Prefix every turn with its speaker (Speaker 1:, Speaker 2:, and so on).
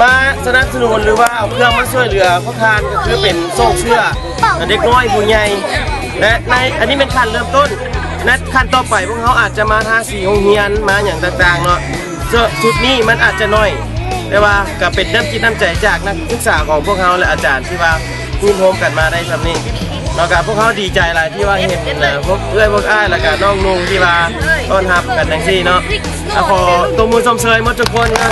Speaker 1: มาสนับสนุนหรือว่าเอาเครื่องมาช่วยเหลือพวกทานก็คือเป็นโซ่เชื่อเด็กน้อยผู้ใหญ่และในอันนี้เป็นขั้นเริ่มต้นและขั้นต่อไปพวกเขาอาจจะมาทาสีโรงเรียนมาอย่างต่างๆเนาะชุดนี้มันอาจจะน้อยแต่ว่าก็เป็นน้ำจิตน้ำใจจากนักศึกษาของพวกเขาและอาจารย์ที่ว่าร่วมโฮมกันมาได้สำนี้แล้วก็พวกเขาดีใจหลายที่ว่าเห็นพวกเอื้อยพวกอ้ายแล้วก็น้องนุ่งที่ว่าต้อนรับกันทั้งที่เนาะขอตัวมือสมเสยหมดทุกคนนะ